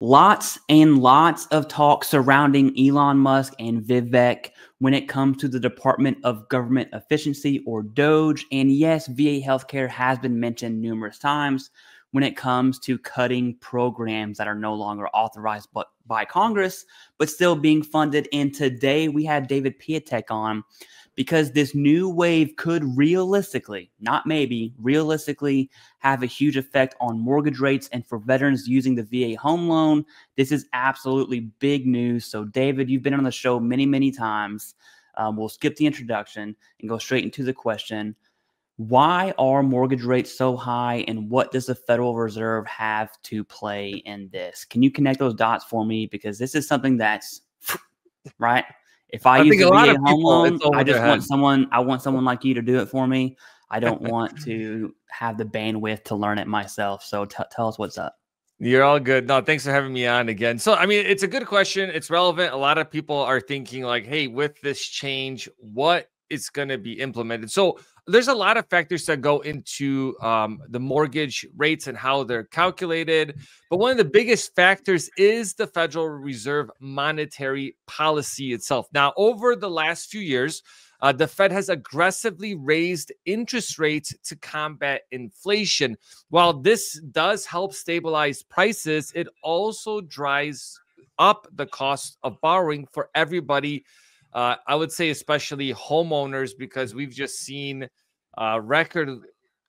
Lots and lots of talk surrounding Elon Musk and Vivek when it comes to the Department of Government Efficiency, or DOGE. And yes, VA healthcare has been mentioned numerous times when it comes to cutting programs that are no longer authorized by Congress, but still being funded. And today we had David Piatek on because this new wave could realistically, not maybe, realistically have a huge effect on mortgage rates. And for veterans using the VA home loan, this is absolutely big news. So David, you've been on the show many, many times. We'll skip the introduction and go straight into the question. Why are mortgage rates so high, and what does the Federal Reserve have to play in this? Can you connect those dots for me? Because this is something that's right. If I use the VA home loan, I just want someone. I want someone like you to do it for me. I don't want to have the bandwidth to learn it myself. So tell us what's up. You're all good. No, thanks for having me on again. So, I mean, it's a good question. It's relevant. A lot of people are thinking like, hey, with this change, what is going to be implemented? So there's a lot of factors that go into the mortgage rates and how they're calculated. But one of the biggest factors is the Federal Reserve monetary policy itself. Now, over the last few years, the Fed has aggressively raised interest rates to combat inflation. While this does help stabilize prices, it also drives up the cost of borrowing for everybody. I would say especially homeowners, because we've just seen record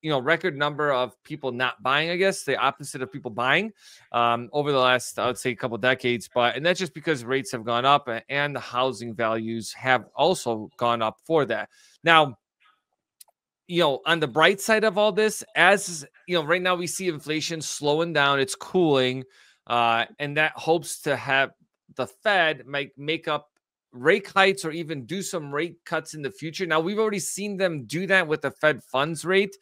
number of people not buying, I guess, the opposite of people buying over the last, I would say, a couple decades. And that's just because rates have gone up and the housing values have also gone up for that. Now, on the bright side of all this, as right now we see inflation slowing down, it's cooling, and that hopes to have the Fed make up rate hikes or even do some rate cuts in the future. Now, we've already seen them do that with the Fed funds rate.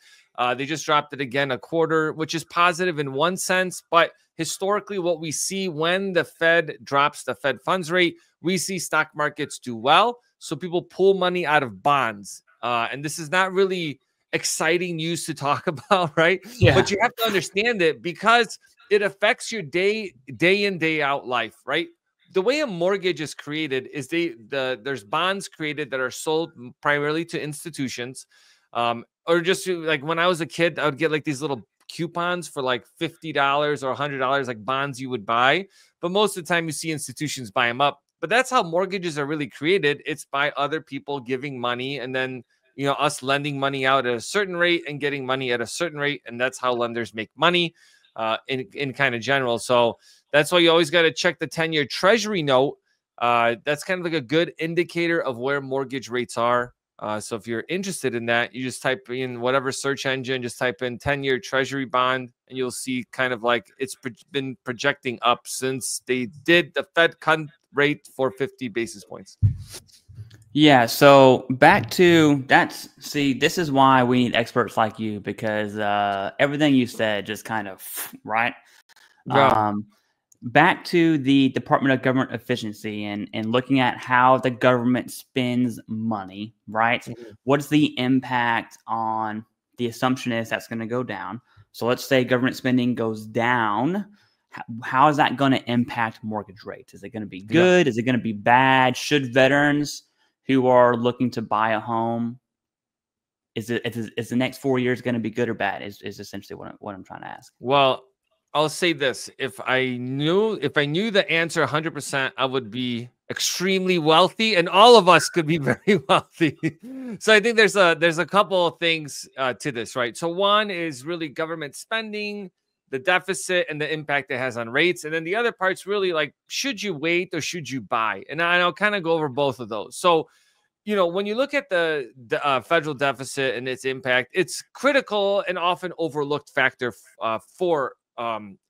They just dropped it again a quarter, which is positive in one sense. But historically, what we see when the Fed drops the Fed funds rate, we see stock markets do well. So people pull money out of bonds. And this is not really exciting news to talk about, right? Yeah. But you have to understand it because it affects your day in, day out life, right? The way a mortgage is created is there's bonds created that are sold primarily to institutions, or just like when I was a kid, I would get like these little coupons for like $50 or $100, like bonds you would buy. But most of the time you see institutions buy them up. But that's how mortgages are really created. It's by other people giving money and then, us lending money out at a certain rate and getting money at a certain rate. And that's how lenders make money in kind of general. So that's why you always got to check the 10-year treasury note. That's kind of like a good indicator of where mortgage rates are. So if you're interested in that, you just type in whatever search engine, just type in 10-year treasury bond, and you'll see kind of like it's been projecting up since they did the Fed cut rate for 50 basis points. Yeah, so back to that. See, this is why we need experts like you, because everything you said just kind of, right? Yeah. Back to the Department of Government Efficiency and looking at how the government spends money, right? Mm-hmm. What's the impact on the assumption is that's going to go down. So let's say government spending goes down. How is that going to impact mortgage rates? Is it going to be good? Yeah. Is it going to be bad? Should veterans who are looking to buy a home, is the next 4 years going to be good or bad? Is essentially what I'm trying to ask. Well, I'll say this: if I knew the answer 100%, I would be extremely wealthy, and all of us could be very wealthy. So I think there's a couple of things to this, right? So one is really government spending, the deficit, and the impact it has on rates, and then the other part's really like, should you wait or should you buy? And I'll kind of go over both of those. So, when you look at the federal deficit and its impact, it's critical and often overlooked factor for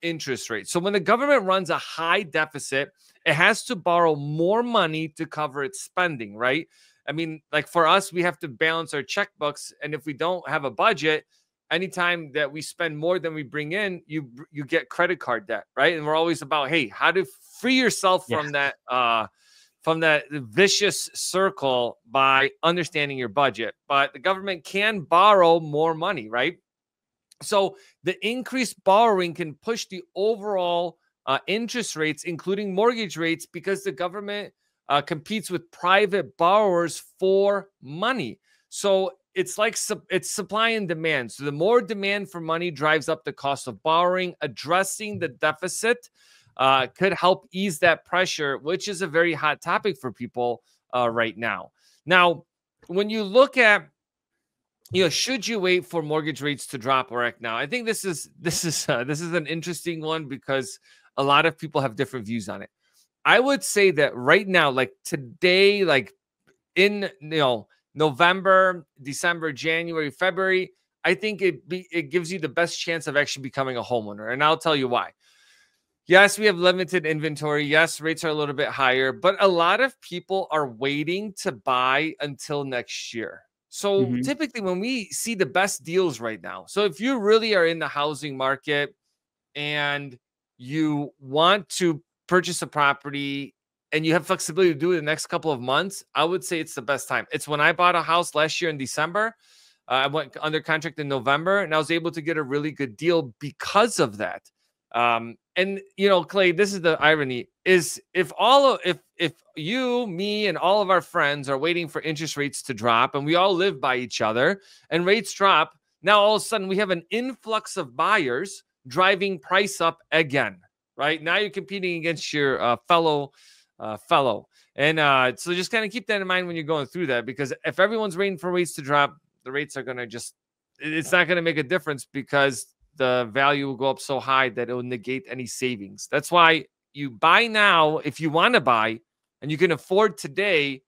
interest rates. So when the government runs a high deficit, it has to borrow more money to cover its spending, right? I mean, like for us, we have to balance our checkbooks. And if we don't have a budget, anytime that we spend more than we bring in, you get credit card debt, right? And we're always about, hey, how to free yourself from that vicious circle by understanding your budget. But the government can borrow more money, right? So the increased borrowing can push the overall interest rates, including mortgage rates, because the government competes with private borrowers for money. So it's like it's supply and demand. So the more demand for money drives up the cost of borrowing. Addressing the deficit could help ease that pressure, which is a very hot topic for people right now. Now, when you look at, should you wait for mortgage rates to drop right now? I think this is an interesting one because a lot of people have different views on it. I would say that right now, like today, like in November, December, January, February, I think it gives you the best chance of actually becoming a homeowner. And I'll tell you why. Yes, we have limited inventory. Yes, rates are a little bit higher, but a lot of people are waiting to buy until next year. So typically when we see the best deals right now, so if you really are in the housing market and you want to purchase a property and you have flexibility to do it in the next couple of months, I would say it's the best time. It's when I bought a house last year in December. I went under contract in November and I was able to get a really good deal because of that. And Clay, this is the irony: is if you, me, and all of our friends are waiting for interest rates to drop, and we all live by each other, and rates drop, now all of a sudden we have an influx of buyers driving price up again. Right now, you're competing against your fellow. And so just kind of keep that in mind when you're going through that, because if everyone's waiting for rates to drop, the rates are going to it's not going to make a difference because the value will go up so high that it will negate any savings. That's why you buy now if you want to buy and you can afford today,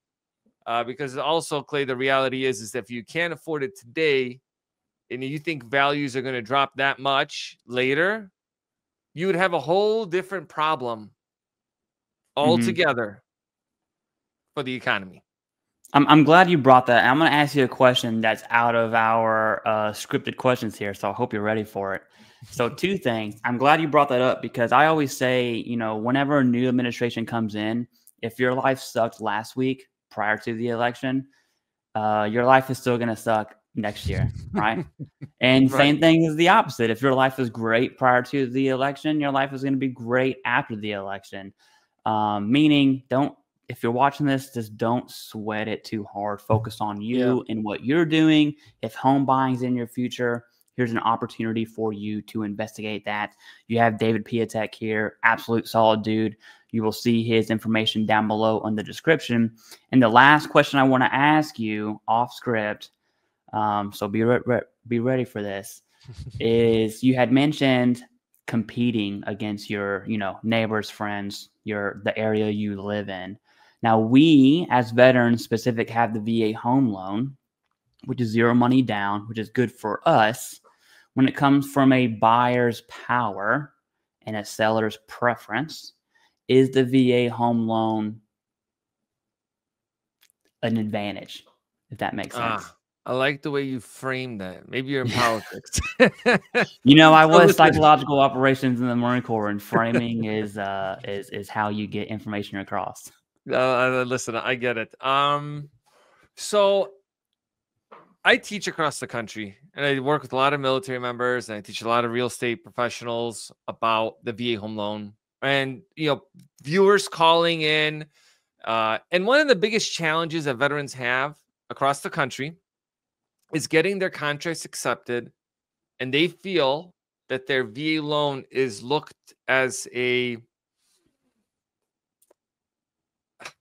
because also, Clay, the reality is that if you can't afford it today and you think values are going to drop that much later, you would have a whole different problem altogether for the economy. I'm glad you brought that. I'm going to ask you a question that's out of our scripted questions here, so I hope you're ready for it. So 2 things. I'm glad you brought that up because I always say, whenever a new administration comes in, if your life sucked last week prior to the election, your life is still going to suck next year, right? And same thing is the opposite. If your life is great prior to the election, your life is going to be great after the election. Meaning, if you're watching this, just don't sweat it too hard. Focus on you and what you're doing. If home buying is in your future, here's an opportunity for you to investigate that. You have David Piatek here, absolute solid dude. You will see his information down below in the description. And the last question I want to ask you off script, so be ready for this, is you had mentioned competing against your, neighbors, friends, the area you live in. Now, we as veterans specific have the VA home loan, which is 0 money down, which is good for us. When it comes from a buyer's power and a seller's preference, is the VA home loan an advantage, if that makes sense? I like the way you framed that. Maybe you're in politics. I was psychological operations in the Marine Corps, and framing is how you get information across. Listen, I get it. So I teach across the country, and I work with a lot of military members, and I teach a lot of real estate professionals about the VA home loan. And viewers calling in, and one of the biggest challenges that veterans have across the country is getting their contracts accepted, and they feel that their VA loan is looked as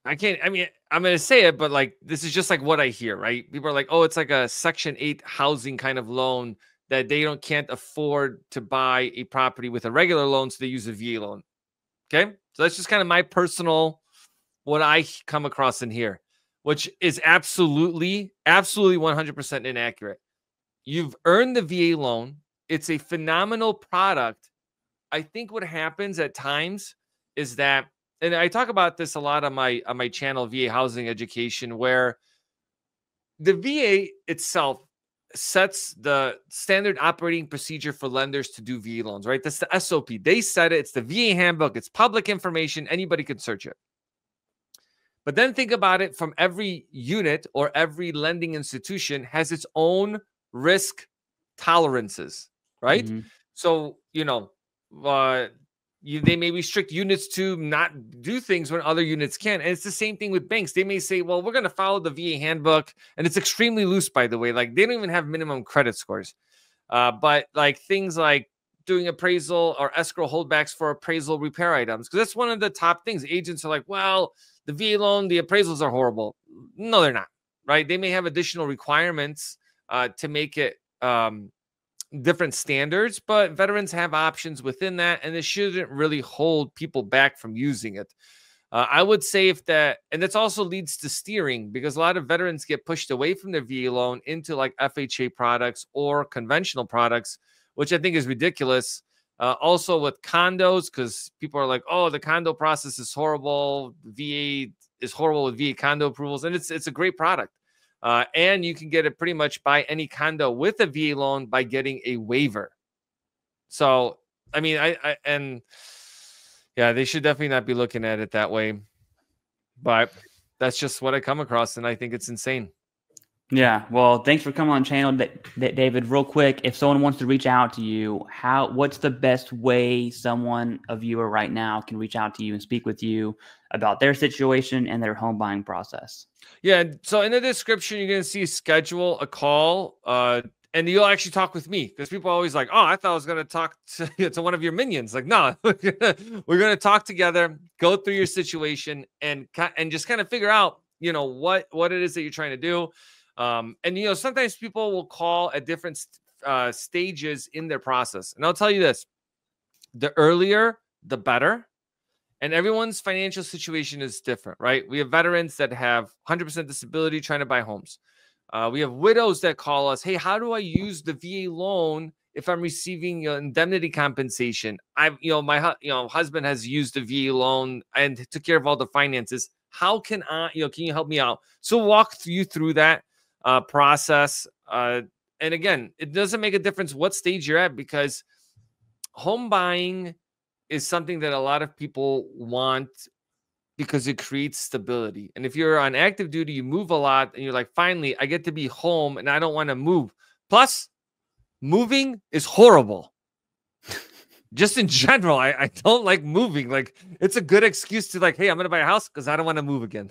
I'm going to say it, but this is just what I hear, right? People are like, oh, it's like a Section 8 housing kind of loan that they can't afford to buy a property with a regular loan, so they use a VA loan. Okay. So that's just kind of my personal, what I come across in here, which is absolutely 100% inaccurate. You've earned the VA loan. It's a phenomenal product. I think what happens at times is that, and I talk about this a lot on my channel, VA Housing Education, where the VA itself sets the standard operating procedure for lenders to do VA loans, right? That's the SOP. They set it. It's the VA handbook. It's public information. Anybody can search it. But then think about it, from every unit or every lending institution has its own risk tolerances, right? So, they may restrict units to not do things when other units can. And it's the same thing with banks. They may say, well, we're going to follow the VA handbook. And it's extremely loose, by the way. Like, they don't even have minimum credit scores. But like things like doing appraisal or escrow holdbacks for appraisal repair items, because that's one of the top things. Agents are like, well, the VA loan, the appraisals are horrible. No, they're not, right? They may have additional requirements to make it different standards, but veterans have options within that, and it shouldn't really hold people back from using it. I would say if that, and this also leads to steering, because a lot of veterans get pushed away from their VA loan into like FHA products or conventional products, which I think is ridiculous. Also with condos, because people are like, oh, the condo process is horrible. VA is horrible with VA condo approvals, and it's a great product. And you can get it pretty much buy any condo with a VA loan by getting a waiver. So, I mean, yeah, they should definitely not be looking at it that way. But that's just what I come across, and I think it's insane. Yeah, well, thanks for coming on the channel, David. Real quick, if someone wants to reach out to you, what's the best way a viewer right now can reach out to you and speak with you about their situation and their home buying process? Yeah, so in the description, you're going to see schedule a call, and you'll actually talk with me, because people are always like, oh, I thought I was going to talk to one of your minions. Like, no, we're going to talk together, go through your situation, and just kind of figure out, what it is that you're trying to do. And, sometimes people will call at different stages in their process. And I'll tell you this, the earlier, the better. And everyone's financial situation is different, right? We have veterans that have 100% disability trying to buy homes. We have widows that call us, hey, how do I use the VA loan if I'm receiving indemnity compensation? My husband has used the VA loan and took care of all the finances. How can I, can you help me out? So walk you through that process. And again, it doesn't make a difference what stage you're at, because home buying is something that a lot of people want because it creates stability. And if you're on active duty, you move a lot, and you're like, finally, I get to be home and I don't want to move. Plus, moving is horrible. Just in general, I don't like moving. Like, it's a good excuse to like, hey, I'm going to buy a house because I don't want to move again.